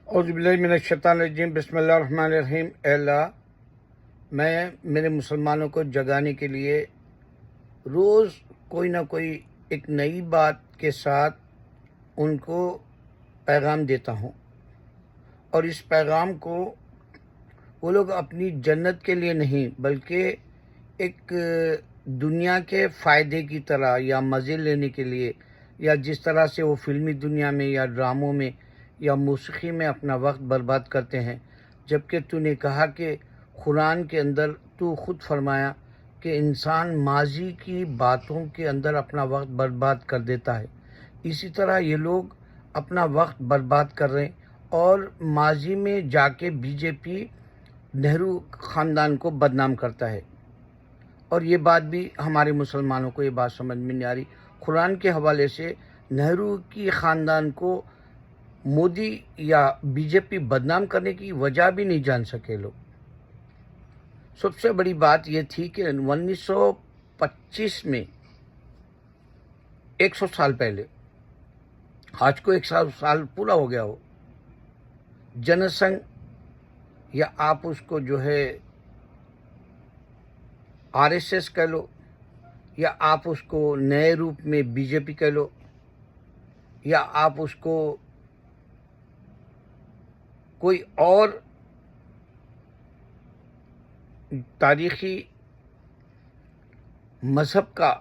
اعوذ باللہ من الشیطان الرجیم بسم اللہ الرحمن الرحیم۔ اے اللہ، میں میرے مسلمانوں کو جگانے کے لیے روز کوئی نہ کوئی ایک نئی بات کے ساتھ ان کو پیغام دیتا ہوں، اور اس پیغام کو وہ لوگ اپنی جنت کے لیے نہیں بلکہ ایک دنیا کے فائدے کی طرح یا مزے لینے کے لیے، یا جس طرح سے وہ فلمی دنیا میں یا ڈراموں میں یا موسیقی میں اپنا وقت برباد کرتے ہیں، جبکہ تو نے کہا کہ قرآن کے اندر تو خود فرمایا کہ انسان ماضی کی باتوں کے اندر اپنا وقت برباد کر دیتا ہے۔ اسی طرح یہ لوگ اپنا وقت برباد کر رہے ہیں، اور ماضی میں جا کے بی جے پی نہرو خاندان کو بدنام کرتا ہے، اور یہ بات بھی ہمارے مسلمانوں کو یہ بات سمجھ میں نہیں آ رہی۔ قرآن کے حوالے سے نہرو کی خاندان کو مودی یا بی جے پی بدنام کرنے کی وجہ بھی نہیں جان سکے لوگ۔ سب سے بڑی بات یہ تھی کہ 1925 میں 100 سال پہلے، آج کو 100 سال پورا ہو گیا ہو، جن سنگھ یا آپ اس کو جو ہے آر ایس ایس کہہ لو، یا آپ اس کو نئے روپ میں بی جے پی کہہ لو، یا آپ اس کو کوئی اور تاریخی مذہب کا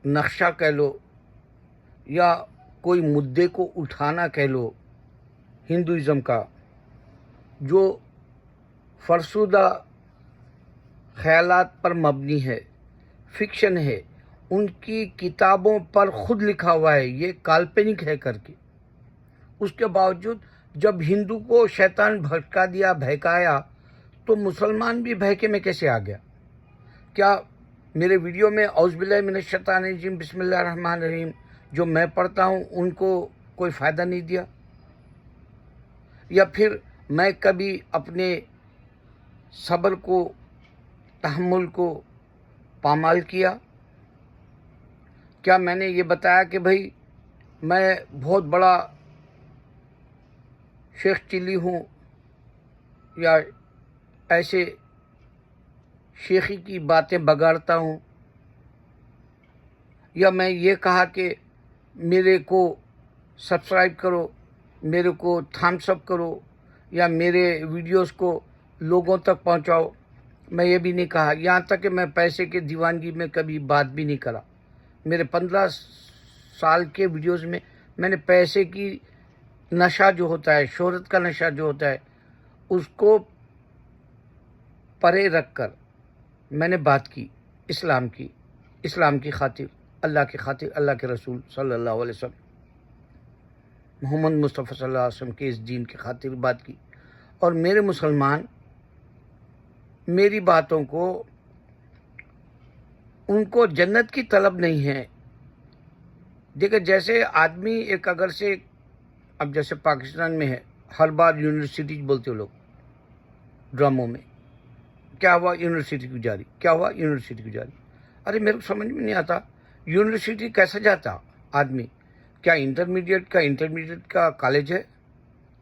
نقشہ کہہ لو، یا کوئی مدعے کو اٹھانا کہہ لو ہندوازم کا، جو فرسودہ خیالات پر مبنی ہے، فکشن ہے، ان کی کتابوں پر خود لکھا ہوا ہے یہ کالپنک ہے کر کے، اس کے باوجود جب ہندو کو شیطان بھٹکا دیا، بہکایا، تو مسلمان بھی بہکے میں کیسے آ گیا؟ کیا میرے ویڈیو میں اعوذ باللہ من الشیطان الرجیم بسم اللہ الرحمن الرحیم جو میں پڑھتا ہوں ان کو کوئی فائدہ نہیں دیا؟ یا پھر میں کبھی اپنے صبر کو، تحمل کو پامال کیا؟ کیا میں نے یہ بتایا کہ بھائی میں بہت بڑا شیخ چلی ہوں، یا ایسے شیخی کی باتیں بگاڑتا ہوں؟ یا میں یہ کہا کہ میرے کو سبسکرائب کرو، میرے کو تھامس اپ کرو، یا میرے ویڈیوز کو لوگوں تک پہنچاؤ؟ میں یہ بھی نہیں کہا، یہاں تک کہ میں پیسے کے دیوانگی میں کبھی بات بھی نہیں کرا۔ میرے 15 سال کے ویڈیوز میں میں نے پیسے کی نشہ جو ہوتا ہے، شہرت کا نشہ جو ہوتا ہے، اس کو پرے رکھ کر میں نے بات کی اسلام کی خاطر، اللہ کی خاطر، اللہ کے رسول صلی اللہ علیہ وسلم، محمد مصطفیٰ صلی اللہ علیہ وسلم کے اس دین کی خاطر بات کی۔ اور میرے مسلمان میری باتوں کو، ان کو جنت کی طلب نہیں ہے۔ دیکھیں، جیسے آدمی ایک اگر سے، اب جیسے پاکستان میں ہے، ہر بار یونیورسٹی بولتے لوگ ڈراموں میں، کیا ہوا یونیورسٹی کی جاری، کیا ہوا یونیورسٹی کی جاری۔ ارے میرے کو سمجھ میں نہیں آتا، یونیورسٹی کیسے جاتا آدمی؟ کیا انٹرمیڈیٹ کا کالج ہے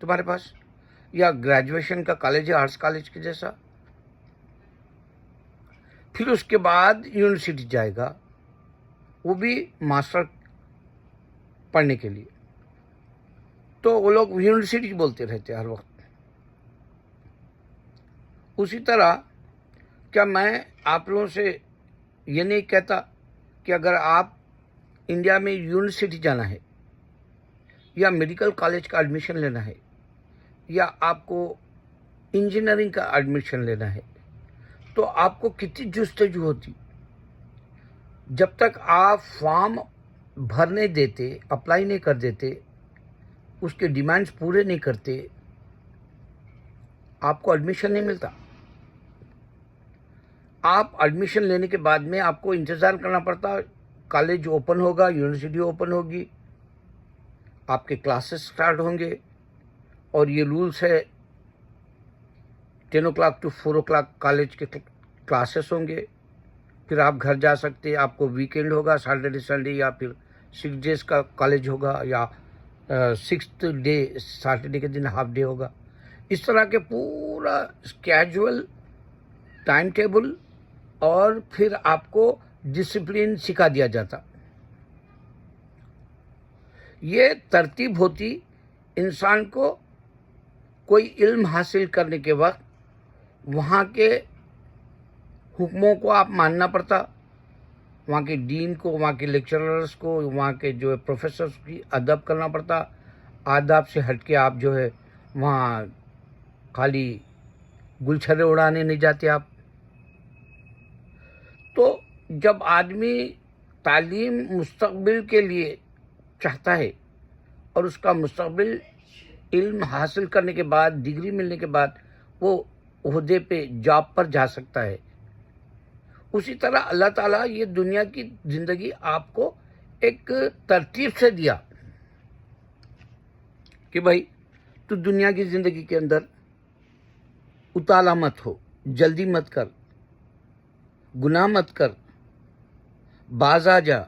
تمہارے پاس، یا گریجویشن کا کالج ہے آرٹس کالج کے جیسا؟ پھر اس کے بعد یونیورسٹی جائے گا، وہ بھی ماسٹر پڑھنے کے لیے، تو وہ لوگ یونیورسٹی بولتے رہتے ہر وقت۔ اسی طرح کیا میں آپ لوگوں سے یہ نہیں کہتا کہ اگر آپ انڈیا میں یونیورسٹی جانا ہے، یا میڈیکل کالج کا ایڈمیشن لینا ہے، یا آپ کو انجینئرنگ کا ایڈمیشن لینا ہے، تو آپ کو کتنی جستجو ہوتی؟ جب تک آپ فارم بھرنے دیتے، اپلائی نہیں کر دیتے، اس کے ڈیمانڈز پورے نہیں کرتے، آپ کو ایڈمیشن نہیں ملتا۔ آپ ایڈمیشن لینے کے بعد میں آپ کو انتظار کرنا پڑتا، کالج اوپن ہوگا، یونیورسٹی اوپن ہوگی، آپ کے کلاسز سٹارٹ ہوں گے، اور یہ رولز ہے 10 o'clock to 4 o'clock کالج کے کلاسز ہوں گے، پھر آپ گھر جا سکتے، آپ کو ویکینڈ ہوگا، سیٹرڈے سنڈے، یا پھر 6 days کا کالج ہوگا، یا 6th ڈے سیٹرڈے کے دن ہاف ڈے ہوگا. اس طرح کے پورا کیجول ٹائم ٹیبل اور پھر آپ کو ڈسپلن سکھا دیا جاتا. یہ ترتیب ہوتی انسان کو کوئی علم حاصل کرنے کے وقت وہاں کے حکموں کو آپ ماننا پڑتا، وہاں کے ڈین کو، وہاں کے لیکچررز کو، وہاں کے جو ہے پروفیسرز کی ادب کرنا پڑتا. آداب سے ہٹ کے آپ جو ہے وہاں خالی گلچھرے اڑانے نہیں جاتے آپ. تو جب آدمی تعلیم مستقبل کے لیے چاہتا ہے اور اس کا مستقبل علم حاصل کرنے کے بعد، ڈگری ملنے کے بعد وہ عہدے پہ جاب پر جا سکتا ہے، اسی طرح اللہ تعالیٰ یہ دنیا کی زندگی آپ کو ایک ترتیب سے دیا کہ بھائی تو دنیا کی زندگی کے اندر اتالا مت ہو، جلدی مت کر، گناہ مت کر، باز آ جا،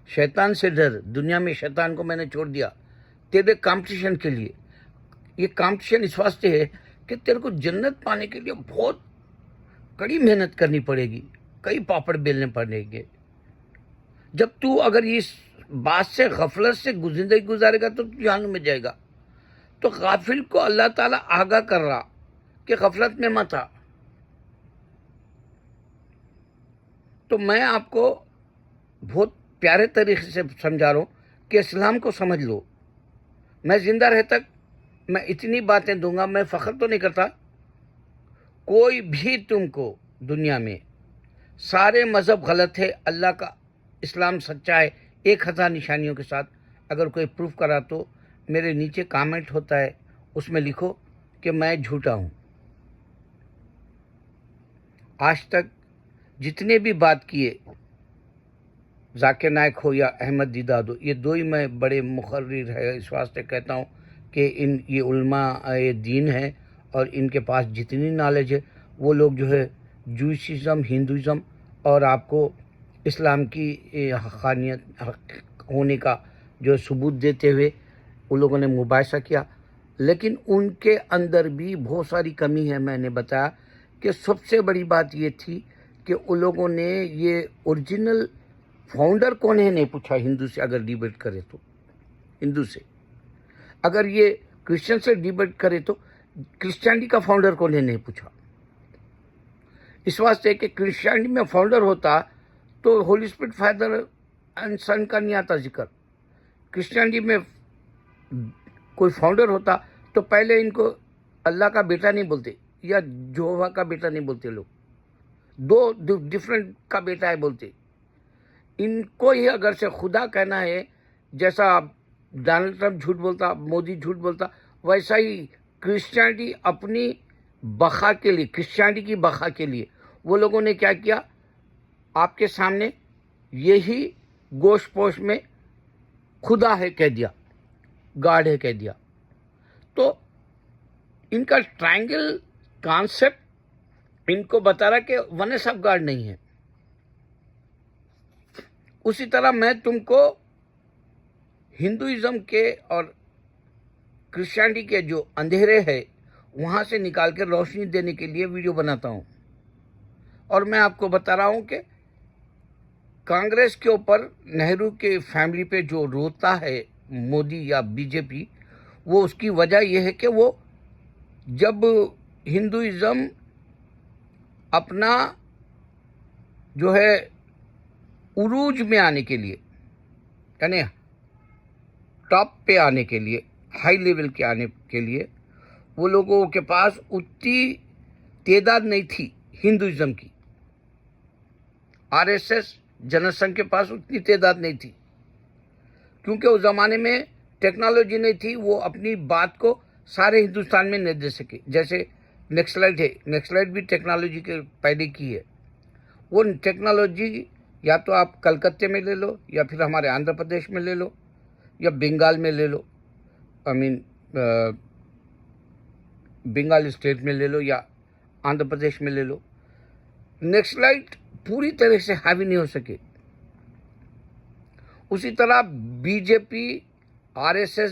شیطان سے ڈر. دنیا میں شیطان کو میں نے چھوڑ دیا تیرے کمپٹیشن کے لیے. یہ کمپٹیشن اس واسطے ہے کہ تیرے کو جنت پانے کے لیے بہت کڑی محنت کرنی پڑے گی، کئی پاپڑ بیلنے پڑیں گے. جب تو اگر اس بات سے غفلت سے زندگی گزارے گا تو جہنم میں جائے گا. تو غافل کو اللہ تعالیٰ آگاہ کر رہا کہ غفلت میں مت آ. تو میں آپ کو بہت پیارے طریقے سے سمجھا رہا ہوں کہ اسلام کو سمجھ لو. میں زندہ رہے تک میں اتنی باتیں دوں گا. میں فخر تو نہیں کرتا، کوئی بھی تم کو دنیا میں سارے مذہب غلط ہے، اللہ کا اسلام سچا ہے 1000 نشانیوں کے ساتھ اگر کوئی پروف کرا تو میرے نیچے کامنٹ ہوتا ہے، اس میں لکھو کہ میں جھوٹا ہوں. آج تک جتنے بھی بات کیے، ذاکر نائک ہو یا احمد دیداد ہو، یہ دو ہی میں بڑے مقرر ہے. اس واسطے کہتا ہوں کہ یہ علماء دین ہیں اور ان کے پاس جتنی نالج ہے وہ لوگ جو ہے جوئشزم، ہندوازم اور آپ کو اسلام کی حقانیت ہونے کا جو ثبوت دیتے ہوئے ان لوگوں نے مباحثہ کیا. لیکن ان کے اندر بھی بہت ساری کمی ہے. میں نے بتایا کہ سب سے بڑی بات یہ تھی کہ ان لوگوں نے یہ اوریجنل فاؤنڈر کون ہے نہیں پوچھا. ہندو سے اگر ڈیبیٹ کرے تو ہندو سے، اگر یہ کرسچن سے ڈیبیٹ کرے تو کرسچینٹی کا فاؤنڈر کون ہے نہیں پوچھا. اس واسطے کہ کرسچینٹی میں فاؤنڈر ہوتا تو ہولی اسپرٹ فادر اینڈ سن کا نہیں آتا ذکر. کرسچینٹی میں کوئی فاؤنڈر ہوتا تو پہلے ان کو اللہ کا بیٹا نہیں بولتے یا جوہوا کا بیٹا نہیں بولتے. لوگ دو ڈفرینٹ کا بیٹا ہے بولتے. ان کو ہی اگر سے خدا کہنا ہے، جیسا ڈونلڈ ٹرمپ جھوٹ بولتا، مودی جھوٹ بولتا، ویسا ہی کرسچینٹی اپنی بقا کے لیے، کرسچینٹی کی بقا کے لیے وہ لوگوں نے کیا کیا، آپ کے سامنے یہی گوشت پوش میں خدا ہے کہہ دیا، گاڈ ہے کہہ دیا. تو ان کا ٹرائنگل کانسیپٹ ان کو بتا رہا کہ ونس آف گاڈ نہیں ہے. اسی طرح میں تم کو ہندوازم کے اور کرسچینٹی کے جو اندھیرے ہے وہاں سے نکال کے روشنی دینے کے لیے ویڈیو بناتا ہوں. اور میں آپ کو بتا رہا ہوں کہ کانگریس کے اوپر نہرو کے فیملی پہ جو روتا ہے مودی یا بی جے پی، وہ اس کی وجہ یہ ہے کہ وہ جب ہندوازم اپنا جو ہے عروج میں آنے کے لیے، یعنی ٹاپ پہ آنے کے لیے، ہائی لیول کے آنے کے لیے، وہ لوگوں کے پاس اتنی تعداد نہیں تھی ہندوازم کی. آر ایس ایس جن سنگھ کے پاس اتنی تعداد نہیں تھی کیونکہ اس زمانے میں ٹیکنالوجی نہیں تھی. وہ اپنی بات کو سارے ہندوستان میں نہیں دے سکے. جیسے نیکسلائٹ ہے، نیکسلائٹ بھی ٹیکنالوجی کے پہلے کی ہے. وہ ٹیکنالوجی یا تو آپ کلکتے میں لے لو یا پھر ہمارے آندھرا پردیش میں لے لو یا بنگال میں لے لو، بنگال اسٹیٹ میں لے لو یا آندھرا پردیش میں لے لو. نیکسلائٹ پوری طرح سے حاوی نہیں ہو سکے. اسی طرح بی جے پی RSS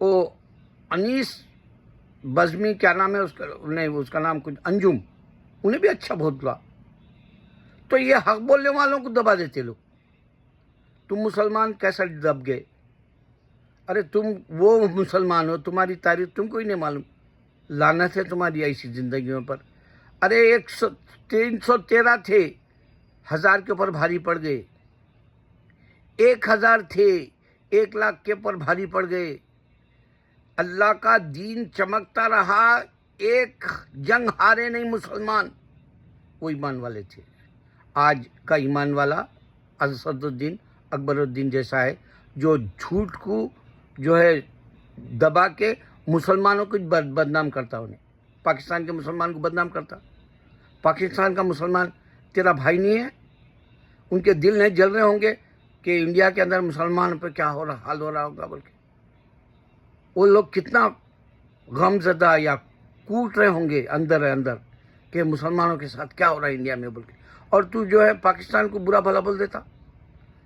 وہ انیس بزمی کیا نام ہے اس کا، نہیں اس کا نام کچھ انجم، انہیں بھی اچھا بہت بولا. تو یہ حق بولنے والوں کو دبا دیتے لوگ. تم مسلمان کیسا دب گئے؟ ارے تم وہ مسلمان ہو، تمہاری تاریخ تم کو ہی نہیں معلوم. لعنت ہے تمہاری ایسی زندگیوں پر. ارے 313 تھے، 1000 کے اوپر بھاری پڑ گئے. 1000 تھے، 1,00,000 کے اوپر بھاری پڑ گئے. اللہ کا دین چمکتا رہا، ایک جنگ ہارے نہیں مسلمان. وہ ایمان والے تھے. آج کا ایمان والا اسد الدین اکبر الدین جیسا ہے، جو جھوٹ کو جو ہے دبا کے مسلمانوں کو بدنام کرتا. انہیں پاکستان کے مسلمان کو بدنام کرتا. پاکستان کا مسلمان تیرا بھائی نہیں ہے؟ ان کے دل نہیں جل رہے ہوں گے کہ انڈیا کے اندر مسلمان پہ کیا حال ہو رہا ہوگا؟ بلکہ وہ لوگ کتنا غم زدہ یا کوٹ رہے ہوں گے اندر کہ مسلمانوں کے ساتھ کیا ہو رہا ہے انڈیا میں. بلکہ اور تو جو ہے پاکستان کو برا بھلا بول دیتا.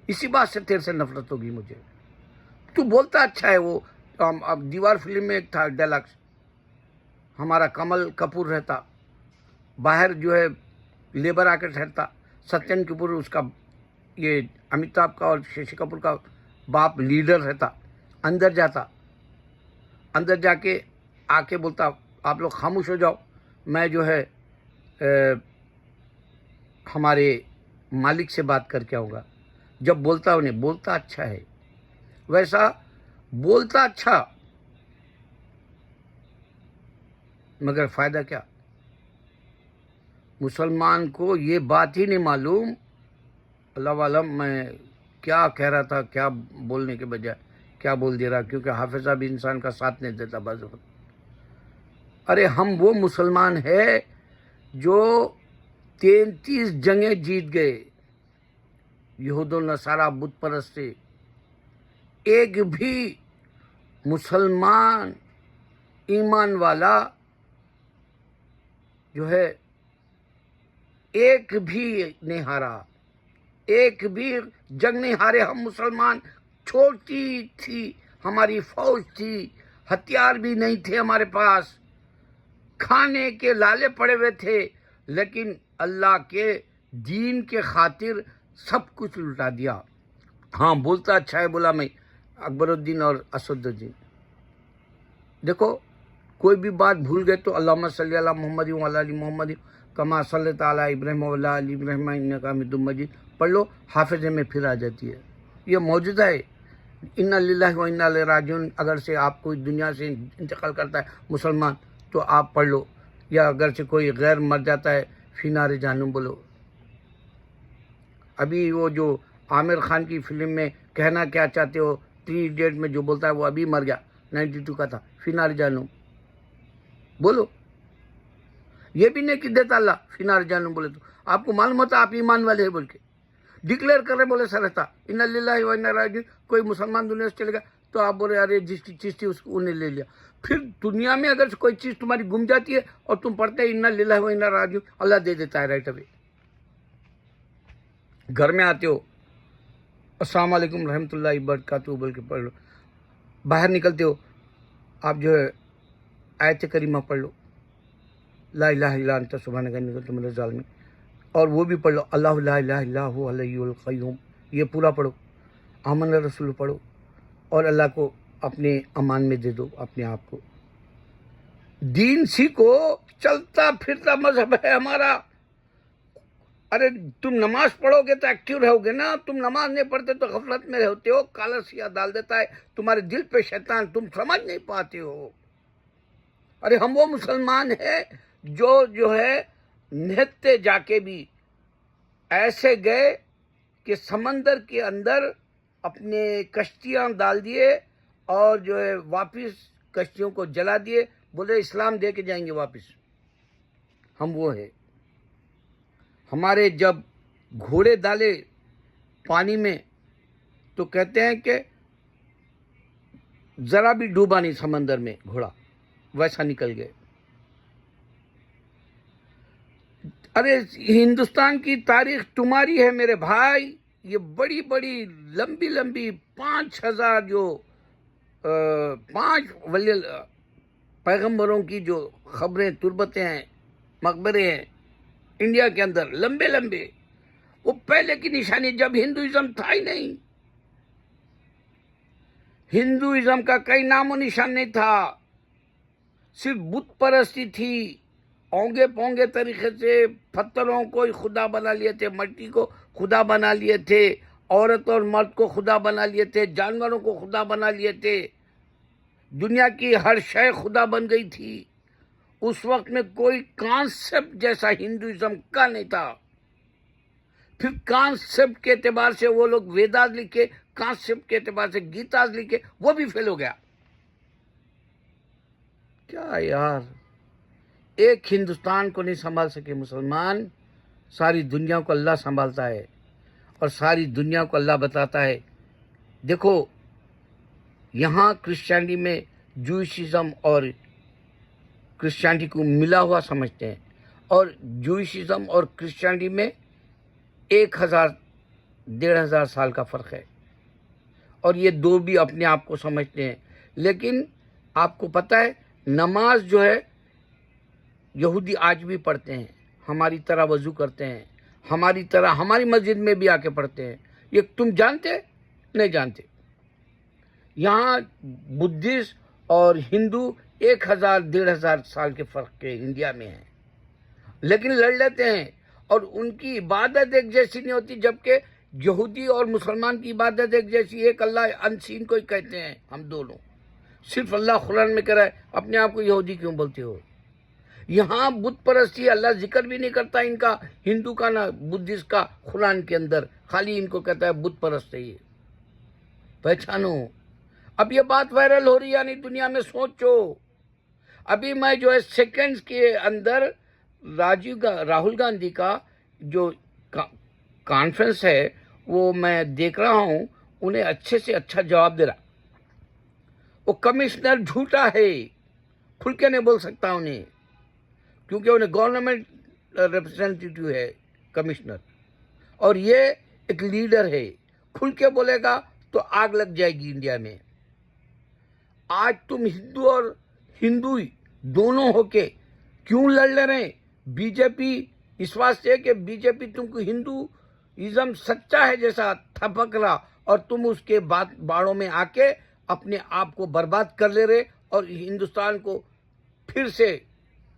اسی بات سے تیرے سے نفرت ہوگی مجھے. تو بولتا اچھا ہے. وہ اب دیوار فلم میں ایک تھا ڈیلکس، ہمارا کمل کپور رہتا باہر، جو ہے لیبر آ کے ٹھہرتا. ستین کپور اس کا، یہ امیتابھ کا اور ششی کپور کا باپ لیڈر رہتا. اندر جاتا، اندر جا کے آ کے بولتا آپ لوگ خاموش ہو جاؤ، میں جو ہے ہمارے مالک سے بات کر کے آؤں گا. جب بولتا انہیں بولتا اچھا ہے، ویسا بولتا اچھا، مگر فائدہ کیا؟ مسلمان کو یہ بات ہی نہیں معلوم. اللہ عالم میں کیا کہہ رہا تھا، کیا بولنے کے بجائے کیا بول دے رہا، کیونکہ حافظہ بھی انسان کا ساتھ نہیں دیتا بعض وقت. ارے ہم وہ مسلمان ہیں جو 33 جنگیں جیت گئے. یہود و نصارہ بت پرست سے ایک بھی مسلمان ایمان والا جو ہے ایک بھی نہیں ہارا، ایک بھی جنگ نہیں ہارے. ہم مسلمان چھوٹی تھی ہماری فوج تھی، ہتھیار بھی نہیں تھے ہمارے پاس، کھانے کے لالے پڑے ہوئے تھے، لیکن اللہ کے دین کے خاطر سب کچھ لٹا دیا. ہاں بولتا اچھا ہے، بولا میں اکبر الدین اور اسد الدین. دیکھو کوئی بھی بات بھول گئے تو اللہم صلی علی محمد وعلی آل محمد کما صلیت علی ابراہیم وعلی آل ابراہیم انک حمید مجید پڑھ لو، حافظے میں پھر آ جاتی ہے. یہ معجزہ ہے. انا للہ و انا الیہ راجعون. اگر سے آپ کوئی دنیا سے انتقال کرتا ہے مسلمان تو آپ پڑھ لو، یا اگر سے کوئی غیر مر جاتا ہے فی نار جہنم بولو. ابھی وہ جو عامر خان کی فلم میں کہنا کیا چاہتے ہو 3 ایڈیٹ میں جو بولتا ہے وہ ابھی مر گیا، 92 کا تھا، فی نار جہنم بولو. یہ بھی نہیں کہ دیتا اللہ فی نار جہنم بولے تو آپ کو معلوم ہوتا آپ ایمان والے ہیں بول کے ڈکلیئر کر رہے، بولے سر رہتا انا للہ و انا راجعون. کوئی مسلمان دنیا سے چلے گا تو آپ بول رہے ارے جس کی چیز تھی اس کو انہیں لے لیا. پھر دنیا میں اگر کوئی چیز تمہاری گم جاتی ہے اور تم پڑھتے انا للہ و انا راجعون، اللہ دے دیتا ہے رائٹ اوے. گھر میں آتے ہو السلام علیکم رحمۃ اللہ وبرکاتہ بول کے پڑھ لو. باہر نکلتے ہو آپ جو ہے آیت کریمہ پڑھ لو، لا الہ الا انت سبحانک انی کنت من الظالمین. اور وہ بھی پڑھ لو اللہ لا الہ الا هو الحی القیوم. یہ پورا پڑھو. آمن رسول پڑھو اور اللہ کو اپنے امان میں دے دو اپنے آپ کو. دین سیکھو، چلتا پھرتا مذہب ہے ہمارا. ارے تم نماز پڑھو گے تو ایکٹیو رہو گے نا. تم نماز نہیں پڑھتے تو غفلت میں رہتے ہو، کالا سیاہ ڈال دیتا ہے تمہارے دل پہ شیطان، تم سمجھ نہیں پاتے ہو. ارے ہم وہ مسلمان ہیں جو ہے نہتے جا کے بھی ایسے گئے کہ سمندر کے اندر اپنے کشتیاں ڈال دیے اور جو ہے واپس کشتیوں کو جلا دیے، بولے اسلام دے کے جائیں گے واپس. ہم وہ ہیں. ہمارے جب گھوڑے ڈالے پانی میں تو کہتے ہیں کہ ذرا بھی ڈوبا نہیں سمندر میں گھوڑا، ویسا نکل گئے. ارے ہندوستان کی تاریخ تمہاری ہے میرے بھائی. یہ بڑی بڑی لمبی 5000 جو 5 ولی پیغمبروں کی جو خبریں تربتیں ہیں، مقبرے ہیں انڈیا کے اندر لمبے لمبے، وہ پہلے کی نشانی جب ہندوازم تھا ہی نہیں، ہندوازم کا کئی نام و نشان نہیں تھا، صرف بت پرستی تھی، اونگے پونگے طریقے سے پتھروں کو خدا بنا لیے تھے، مٹی کو خدا بنا لیے تھے، عورت اور مرد کو خدا بنا لیے تھے، جانوروں کو خدا بنا لیے تھے، دنیا کی ہر شے خدا بن گئی تھی۔ اس وقت میں کوئی کانسیپٹ جیسا ہندوازم کا نہیں تھا۔ پھر کانسیپٹ کے اعتبار سے وہ لوگ ویداز لکھے، کانسیپٹ کے اعتبار سے گیتاز لکھے، وہ بھی فیل ہو گیا۔ کیا یار، ایک ہندوستان کو نہیں سنبھال سکے مسلمان، ساری دنیا کو اللہ سنبھالتا ہے، اور ساری دنیا کو اللہ بتاتا ہے۔ دیکھو یہاں کرسچینٹی میں جوئشزم اور کرسچینٹی کو ملا ہوا سمجھتے ہیں، اور جوئشزم اور کرسچینٹی میں 1000-1500 سال کا فرق ہے، اور یہ دو بھی اپنے آپ کو سمجھتے ہیں۔ لیکن آپ کو پتہ ہے نماز جو ہے یہودی آج بھی پڑھتے ہیں، ہماری طرح وضو کرتے ہیں، ہماری طرح ہماری مسجد میں بھی آ کے پڑھتے ہیں۔ یہ تم جانتے نہیں جانتے؟ یہاں بدھسٹ اور ہندو 1000-1500 سال کے فرق کے انڈیا میں ہیں، لیکن لڑ لیتے ہیں، اور ان کی عبادت ایک جیسی نہیں ہوتی، جبکہ یہودی اور مسلمان کی عبادت ایک جیسی، ایک اللہ انسین کو ہی کہتے ہیں ہم دونوں۔ صرف اللہ قرآن میں کہہ رہا ہے، اپنے آپ کو یہودی کیوں بولتے ہو؟ یہاں بت پرستی، اللہ ذکر بھی نہیں کرتا ان کا، ہندو کا نہ بدھسٹ کا قرآن کے اندر، خالی ان کو کہتا ہے بت پرست ہے۔ یہ پہچانو، اب یہ بات وائرل ہو رہی ہے یعنی دنیا میں، سوچو۔ ابھی میں جو ہے سیکنڈز کے اندر راہل گاندھی کا جو کانفرنس ہے وہ میں دیکھ رہا ہوں، انہیں اچھے سے اچھا جواب دے رہا۔ وہ کمشنر جھوٹا ہے، کھل کے نہیں بول سکتا انہیں، کیونکہ انہیں گورنمنٹ ریپرزینٹیٹیو ہے کمشنر، اور یہ ایک لیڈر ہے، کھل کے بولے گا تو آگ لگ جائے گی انڈیا میں۔ آج تم ہندو اور ہندوئی دونوں ہو کے کیوں لڑ لے رہے ہیں؟ بی جے پی اس واسطے کہ بی جے پی تم کو ہندوازم سچا ہے جیسا تھپک رہا، اور تم اس کے باڑوں میں آ کے اپنے آپ کو برباد کر لے رہے، اور ہندوستان کو پھر سے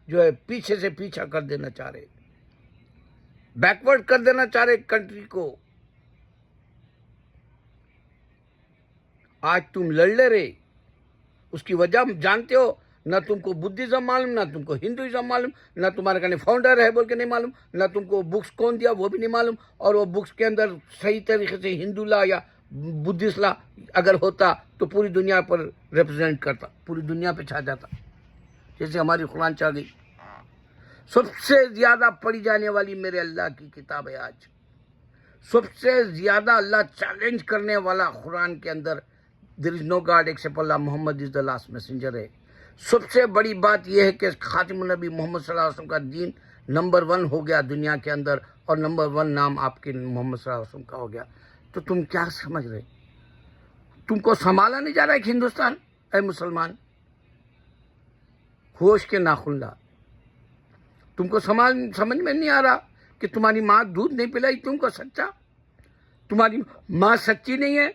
جو ہے پیچھے سے پیچھا کر دینا چاہ رہے، بیکورڈ کر دینا چاہ رہے کنٹری کو۔ آج تم لڑ لے رہے، اس کی وجہ جانتے ہو؟ نہ تم کو بدھزم معلوم، نہ تم کو ہندوازم معلوم، نہ تمہارے کہنے فاؤنڈر ہے بول کے نہیں معلوم، نہ تم کو بکس کون دیا وہ بھی نہیں معلوم، اور وہ بکس کے اندر صحیح طریقے سے ہندو لا یا بدھسٹ لا اگر ہوتا تو پوری دنیا پر ریپرزینٹ کرتا، پوری دنیا پہ چھا جاتا، جیسے ہماری قرآن چھا گئی۔ سب سے زیادہ پڑھی جانے والی میرے اللہ کی کتاب ہے آج، سب سے زیادہ اللہ چیلنج کرنے والا قرآن کے اندر there is no God except Allah, Muhammad is the last messenger ہے۔ سب سے بڑی بات یہ ہے کہ خاتم النبی محمد صلی اللہ علیہ وسلم کا دین نمبر 1 ہو گیا دنیا کے اندر، اور نمبر 1 نام آپ کے محمد صلی اللہ علیہ وسلم کا ہو گیا۔ تو تم کیا سمجھ رہے؟ تم کو سنبھالا نہیں جا رہا ہے ہندوستان؟ اے مسلمان، ہوش کے ناخن لا۔ تم کو سمجھ میں نہیں آ رہا کہ تمہاری ماں دودھ نہیں پلائی تم کو سچا؟ تمہاری ماں سچی نہیں ہے،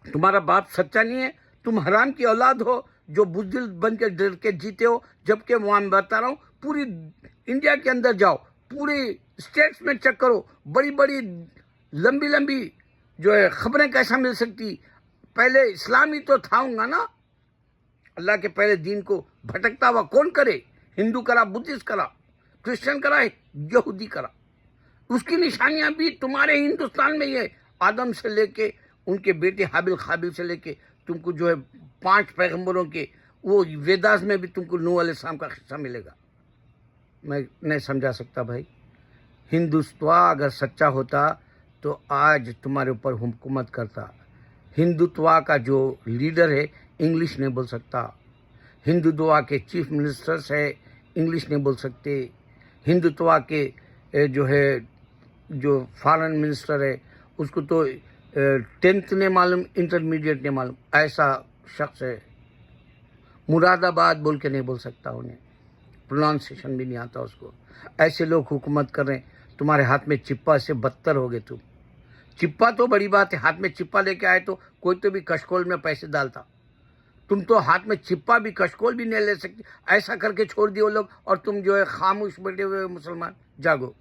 تمہارا باپ سچا نہیں ہے، تم حرام کی اولاد ہو جو بزدل بن کے ڈر کے جیتے ہو۔ جبکہ وہاں میں بتا رہا ہوں، پوری انڈیا کے اندر جاؤ، پوری اسٹیٹس میں چیک کرو، بڑی بڑی لمبی لمبی جو ہے خبریں کیسا مل سکتی؟ پہلے اسلامی تو تھا ہوں گا نا، اللہ کے پہلے دین کو بھٹکتا ہوا کون کرے؟ ہندو کرا، بدھسٹ کرا، کرسچن کرا، یہودی کرا۔ اس کی نشانیاں بھی تمہارے ہندوستان میں ہی ہے، آدم سے لے کے ان کے بیٹے حابل قابل سے لے کے تم کو جو ہے 5 پیغمبروں کے وہ ویداز میں بھی تم کو نوح علیہ السلام کا حصہ ملے گا۔ میں نہیں سمجھا سکتا بھائی، ہندوتوا اگر سچا ہوتا تو آج تمہارے اوپر حکومت کرتا۔ ہندوتوا کا جو لیڈر ہے انگلش نہیں بول سکتا، ہندوتوا کے چیف منسٹرز ہے انگلش نہیں بول سکتے، ہندوتوا کے جو فارن منسٹر ہے اس کو تو 10th نہیں معلوم، انٹرمیڈیٹ نہیں معلوم، ایسا شخص ہے مراد آباد بول کے نہیں بول سکتا انہیں، پرونانسیشن بھی نہیں آتا اس کو. ایسے لوگ حکومت کر رہے ہیں، تمہارے ہاتھ میں چپا سے بدتر ہو گئے تم. چپا تو بڑی بات ہے، ہاتھ میں چپا لے کے آئے تو کوئی تو بھی کشکول میں پیسے ڈالتا. تم تو ہاتھ میں چپا بھی کشکول بھی نہیں لے سکتے. ایسا کر کے چھوڑ دیے وہ لوگ، اور تم جو ہے خاموش بیٹھے ہوئے مسلمان. جاگو.